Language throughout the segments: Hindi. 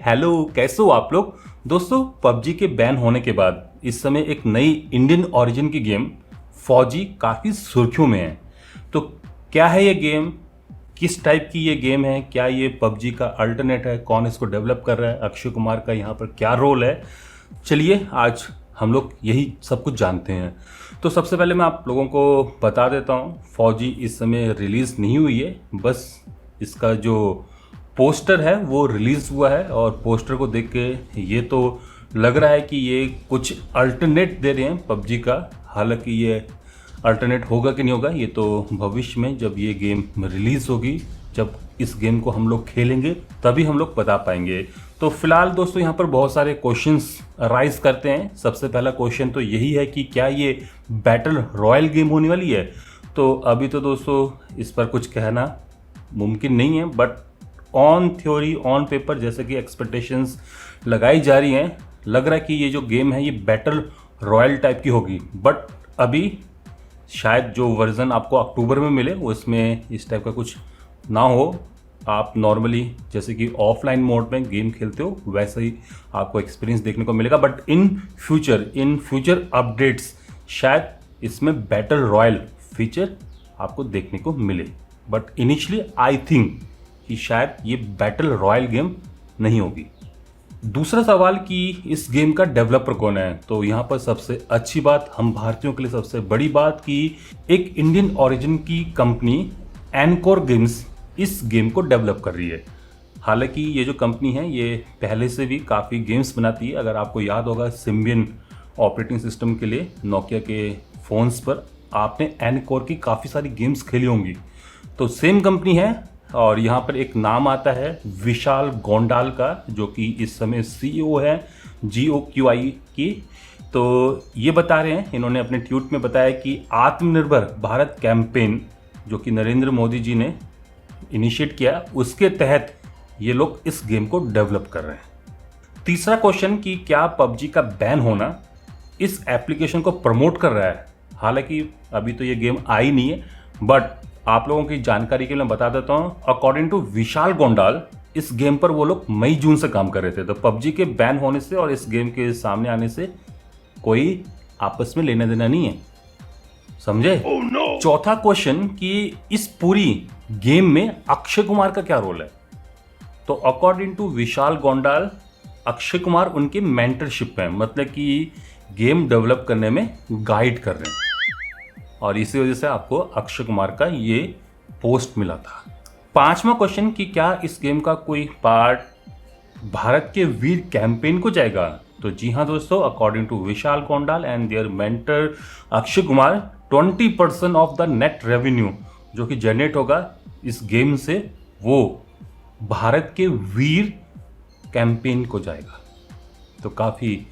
हेलो, कैसे हो आप लोग। दोस्तों, पबजी के बैन होने के बाद इस समय एक नई इंडियन ओरिजिन की गेम फौजी काफ़ी सुर्खियों में है। तो क्या है ये गेम, किस टाइप की ये गेम है, क्या ये पबजी का अल्टरनेट है, कौन इसको डेवलप कर रहा है, अक्षय कुमार का यहाँ पर क्या रोल है, चलिए आज हम लोग यही सब कुछ जानते हैं। तो सबसे पहले मैं आप लोगों को बता देता हूँ, फौजी इस समय रिलीज़ नहीं हुई है, बस इसका जो पोस्टर है वो रिलीज़ हुआ है और पोस्टर को देख के ये तो लग रहा है कि ये कुछ अल्टरनेट दे रहे हैं पबजी का। हालांकि ये अल्टरनेट होगा कि नहीं होगा ये तो भविष्य में जब ये गेम रिलीज़ होगी, जब इस गेम को हम लोग खेलेंगे तभी हम लोग बता पाएंगे। तो फिलहाल दोस्तों यहाँ पर बहुत सारे क्वेश्चंस राइज करते हैं। सबसे पहला क्वेश्चन तो यही है कि क्या ये बैटल रॉयल गेम होने वाली है। तो अभी तो दोस्तों इस पर कुछ कहना मुमकिन नहीं है, but on theory on paper जैसे कि एक्सपेक्टेशंस लगाई जा रही हैं, लग रहा है कि ये जो गेम है ये बैटल रॉयल टाइप की होगी। बट अभी शायद जो वर्जन आपको अक्टूबर में मिले वो इसमें इस टाइप का कुछ ना हो। आप नॉर्मली जैसे कि ऑफलाइन मोड में गेम खेलते हो वैसे ही आपको एक्सपीरियंस देखने को मिलेगा। बट इन फ्यूचर अपडेट्स शायद इसमें बैटल रॉयल फीचर आपको देखने को मिले। बट इनिशियली आई थिंक कि शायद ये बैटल रॉयल गेम नहीं होगी। दूसरा सवाल कि इस गेम का डेवलपर कौन है। तो यहाँ पर सबसे अच्छी बात, हम भारतीयों के लिए सबसे बड़ी बात कि एक इंडियन ओरिजिन की कंपनी एनकोर गेम्स इस गेम को डेवलप कर रही है। हालांकि ये जो कंपनी है ये पहले से भी काफ़ी गेम्स बनाती है। अगर आपको याद होगा सिम्बियन ऑपरेटिंग सिस्टम के लिए नोकिया के फ़ोन्स पर आपने एनकोर की काफ़ी सारी गेम्स खेली होंगी। तो सेम कंपनी है और यहाँ पर एक नाम आता है विशाल गोंडाल का, जो कि इस समय सीईओ है GOQI की। तो ये बता रहे हैं, इन्होंने अपने ट्वीट में बताया कि आत्मनिर्भर भारत कैंपेन जो कि नरेंद्र मोदी जी ने इनिशिएट किया, उसके तहत ये लोग इस गेम को डेवलप कर रहे हैं। तीसरा क्वेश्चन कि क्या पबजी का बैन होना इस एप्लीकेशन को प्रमोट कर रहा है। हालांकि अभी तो ये गेम आई नहीं है, बट आप लोगों की जानकारी के लिए मैं बता देता हूँ, अकॉर्डिंग टू विशाल गोंडाल इस गेम पर वो लोग मई जून से काम कर रहे थे। तो पबजी के बैन होने से और इस गेम के सामने आने से कोई आपस में लेना देना नहीं है, समझे। चौथा क्वेश्चन कि इस पूरी गेम में अक्षय कुमार का क्या रोल है। तो अकॉर्डिंग टू विशाल गोंडाल अक्षय कुमार उनके मेंटरशिप में, मतलब कि गेम डेवलप करने में गाइड कर रहे हैं और इसी वजह से आपको अक्षय कुमार का ये पोस्ट मिला था। पांचवा क्वेश्चन कि क्या इस गेम का कोई पार्ट भारत के वीर कैंपेन को जाएगा। तो जी हाँ दोस्तों, according to Vishal Gondal and their mentor Akshay Kumar, 20% of the net revenue जो कि जनरेट होगा इस गेम से वो भारत के वीर कैंपेन को जाएगा। तो काफ़ी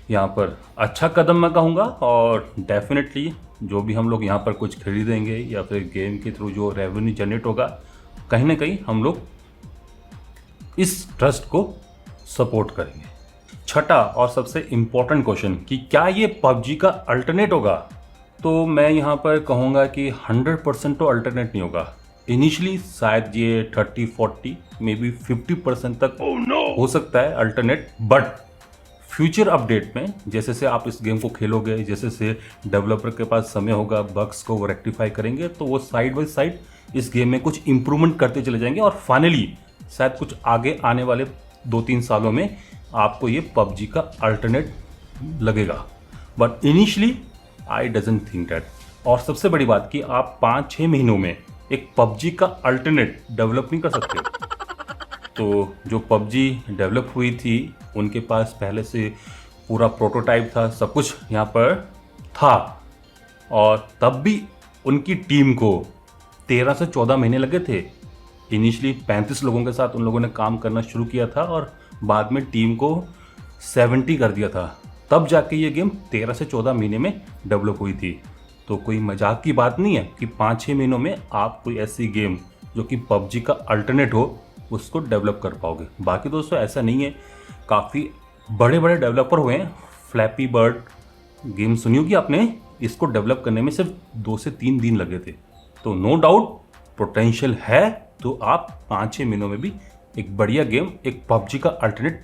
यहाँ पर अच्छा कदम मैं कहूँगा और डेफिनेटली जो भी हम लोग यहाँ पर कुछ खरीदेंगे या फिर गेम के थ्रू जो रेवेन्यू जनरेट होगा, कहीं ना कहीं हम लोग इस ट्रस्ट को सपोर्ट करेंगे। छठा और सबसे इम्पोर्टेंट क्वेश्चन कि क्या ये पबजी का अल्टरनेट होगा। तो मैं यहाँ पर कहूँगा कि 100% तो अल्टरनेट नहीं होगा। इनिशियली शायद ये 30-40 मे बी 50% तक हो सकता है अल्टरनेट, बट फ्यूचर अपडेट में जैसे से आप इस गेम को खेलोगे, जैसे से डेवलपर के पास समय होगा, बग्स को वो रेक्टिफाई करेंगे, तो वो साइड बाय साइड इस गेम में कुछ इंप्रूवमेंट करते चले जाएंगे और फाइनली शायद कुछ आगे आने वाले 2-3 सालों में आपको ये पबजी का अल्टरनेट लगेगा। But initially I doesn't think that. और सबसे बड़ी बात कि आप 5-6 महीनों में एक पबजी का अल्टरनेट डेवलप नहीं कर सकते। तो जो पबजी डेवलप हुई थी उनके पास पहले से पूरा प्रोटोटाइप था, सब कुछ यहाँ पर था और तब भी उनकी टीम को 13 से 14 महीने लगे थे। इनिशियली 35 लोगों के साथ उन लोगों ने काम करना शुरू किया था और बाद में टीम को 70 कर दिया था, तब जाके ये गेम 13 से 14 महीने में डेवलप हुई थी। तो कोई मजाक की बात नहीं है कि 5-6 महीनों में आप कोई ऐसी गेम जो कि पबजी का अल्टरनेट हो उसको डेवलप कर पाओगे। बाकी दोस्तों ऐसा नहीं है, काफ़ी बड़े बड़े डेवलपर हुए हैं। फ्लैपी बर्ड गेम सुनी होगी आपने, इसको डेवलप करने में सिर्फ 2 से 3 दिन लगे थे। तो नो डाउट पोटेंशियल है, तो आप 5-6 महीनों में भी एक बढ़िया गेम, एक पबजी का अल्टरनेट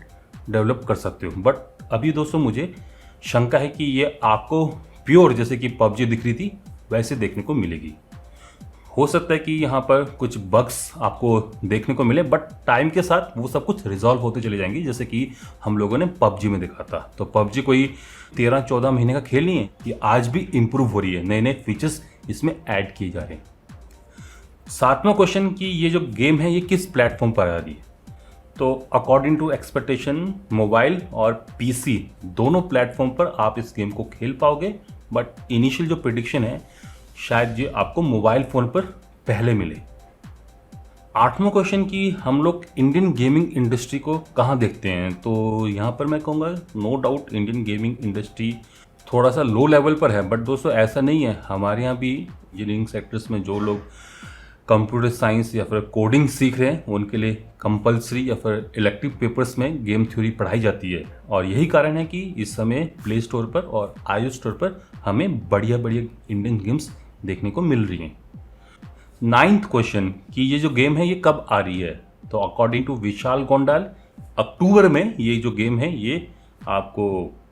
डेवलप कर सकते हो। बट अभी दोस्तों मुझे शंका है कि ये आपको प्योर जैसे कि पबजी दिख रही थी वैसे देखने को मिलेगी। हो सकता है कि यहाँ पर कुछ बग्स आपको देखने को मिले, बट टाइम के साथ वो सब कुछ रिजॉल्व होते चले जाएंगे, जैसे कि हम लोगों ने पबजी में देखा था। तो पबजी कोई 13-14 महीने का खेल नहीं है, ये आज भी इम्प्रूव हो रही है, नए नए फीचर्स इसमें ऐड किए जा रहे हैं। 7वां क्वेश्चन कि ये जो गेम है ये किस प्लेटफॉर्म पर आ रही है। तो अकॉर्डिंग टू एक्सपेक्टेशन मोबाइल और पीसी दोनों प्लेटफॉर्म पर आप इस गेम को खेल पाओगे, बट इनिशियल जो प्रिडिक्शन है शायद ये आपको मोबाइल फ़ोन पर पहले मिले। 8वां क्वेश्चन कि हम लोग इंडियन गेमिंग इंडस्ट्री को कहाँ देखते हैं। तो यहाँ पर मैं कहूँगा no doubt Indian gaming industry थोड़ा सा लो लेवल पर है, बट दोस्तों ऐसा नहीं है। हमारे यहाँ भी इंजीनियरिंग सेक्टर्स में जो लोग कंप्यूटर साइंस या फिर कोडिंग सीख रहे हैं उनके लिए कंपलसरी या फिर इलेक्टिव पेपर्स में गेम थ्योरी पढ़ाई जाती है, और यही कारण है कि इस समय प्ले स्टोर पर और iOS स्टोर पर हमें बढ़िया बढ़िया इंडियन गेम्स देखने को मिल रही हैं। 9th क्वेश्चन कि ये जो गेम है ये कब आ रही है। तो अकॉर्डिंग टू विशाल गोंडाल अक्टूबर में ये जो गेम है ये आपको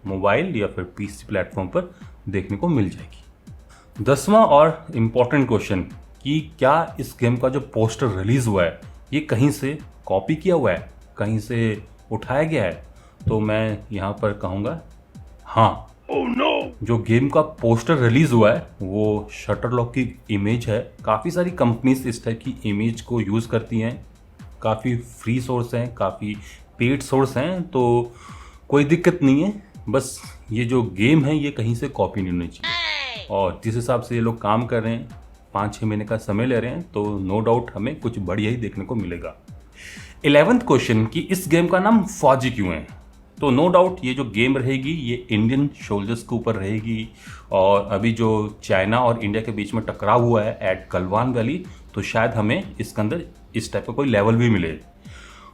मोबाइल या फिर पीसी प्लेटफॉर्म पर देखने को मिल जाएगी। 10वां और इम्पॉर्टेंट क्वेश्चन कि क्या इस गेम का जो पोस्टर रिलीज हुआ है ये कहीं से कॉपी किया हुआ है, कहीं से उठाया गया है। तो मैं यहाँ पर कहूँगा हाँ। Oh no! जो गेम का पोस्टर रिलीज हुआ है वो शटरलॉक की इमेज है। काफ़ी सारी कंपनीज इस टाइप की इमेज को यूज़ करती हैं, काफ़ी फ्री सोर्स हैं, काफ़ी पेड सोर्स हैं, तो कोई दिक्कत नहीं है। बस ये जो गेम है ये कहीं से कॉपी नहीं होनी चाहिए, और जिस हिसाब से ये लोग काम कर रहे हैं 5-6 महीने का समय ले रहे हैं, तो नो डाउट हमें कुछ बढ़िया ही देखने को मिलेगा। 11th क्वेश्चन कि इस गेम का नाम फौजी क्यों है। तो नो डाउट ये जो गेम रहेगी ये इंडियन सोल्जर्स के ऊपर रहेगी, और अभी जो चाइना और इंडिया के बीच में टकराव हुआ है एट गलवान वैली, तो शायद हमें इसके अंदर इस टाइप का कोई लेवल भी मिले।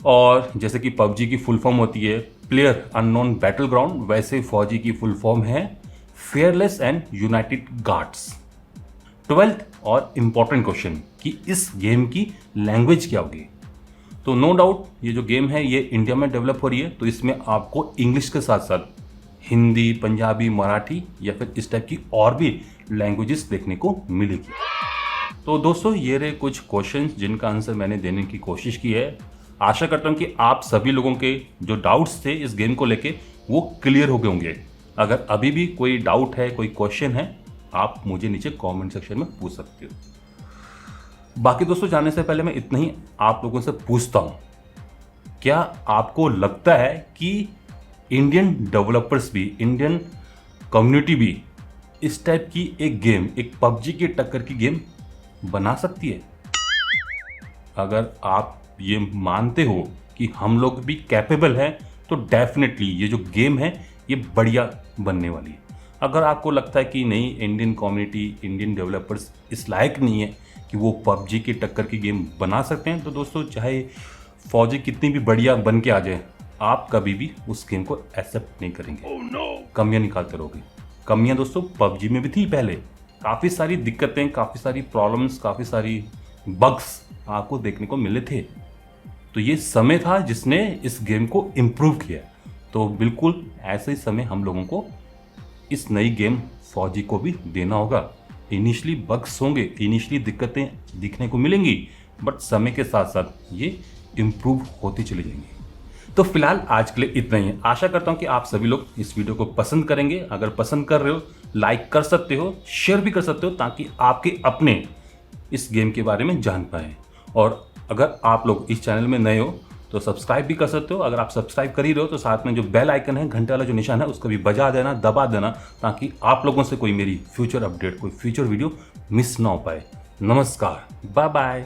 और जैसे कि पबजी की फुल फॉर्म होती है प्लेयर अननोन बैटल ग्राउंड, वैसे फौजी की फुल फॉर्म है fearless and United guards. 12th और इम्पॉर्टेंट क्वेश्चन कि इस गेम की लैंग्वेज क्या होगी। तो नो डाउट ये जो गेम है ये इंडिया में डेवलप हो रही है, तो इसमें आपको इंग्लिश के साथ साथ हिंदी, पंजाबी, मराठी या फिर इस टाइप की और भी लैंग्वेजेस देखने को मिलेगी। तो दोस्तों ये रहे कुछ क्वेश्चंस जिनका आंसर मैंने देने की कोशिश की है। आशा करता हूँ कि आप सभी लोगों के जो डाउट्स थे इस गेम को लेके वो क्लियर हो गए होंगे। अगर अभी भी कोई डाउट है, कोई क्वेश्चन है, आप मुझे नीचे कमेंट सेक्शन में पूछ सकते हो। बाकी दोस्तों जाने से पहले मैं इतना ही आप लोगों से पूछता हूँ, क्या आपको लगता है कि इंडियन डेवलपर्स भी, इंडियन कम्युनिटी भी इस टाइप की एक गेम, एक पबजी के टक्कर की गेम बना सकती है? अगर आप ये मानते हो कि हम लोग भी कैपेबल हैं, तो डेफिनेटली ये जो गेम है ये बढ़िया बनने वाली है। अगर आपको लगता है कि नहीं, इंडियन कम्युनिटी, इंडियन डेवलपर्स इस लायक नहीं है कि वो पबजी की टक्कर की गेम बना सकते हैं, तो दोस्तों चाहे फौजी कितनी भी बढ़िया बन के आ जाए, आप कभी भी उस गेम को एक्सेप्ट नहीं करेंगे। oh, no! कमियां निकालते रहोगे। कमियां दोस्तों पबजी में भी थी पहले, काफ़ी सारी दिक्कतें, काफ़ी सारी प्रॉब्लम्स, काफ़ी सारी बग्स आपको देखने को मिले थे। तो ये समय था जिसने इस गेम को इम्प्रूव किया। तो बिल्कुल ऐसे ही समय हम लोगों को इस नई गेम फौजी को भी देना होगा। इनिशियली बग्स होंगे, इनिशियली दिक्कतें दिखने को मिलेंगी, बट समय के साथ साथ ये इम्प्रूव होती चली जाएंगी। तो फिलहाल आज के लिए इतना ही है। आशा करता हूँ कि आप सभी लोग इस वीडियो को पसंद करेंगे। अगर पसंद कर रहे हो लाइक कर सकते हो, शेयर भी कर सकते हो, ताकि आपके अपने इस गेम के बारे में जान पाएँ। और अगर आप लोग इस चैनल में नए हो तो सब्सक्राइब भी कर सकते हो। अगर आप सब्सक्राइब कर ही रहे हो तो साथ में जो बेल आइकन है, घंटे वाला जो निशान है, उसको भी बजा देना, दबा देना, ताकि आप लोगों से कोई मेरी फ्यूचर अपडेट, कोई फ्यूचर वीडियो मिस ना हो पाए। नमस्कार, बाय बाय।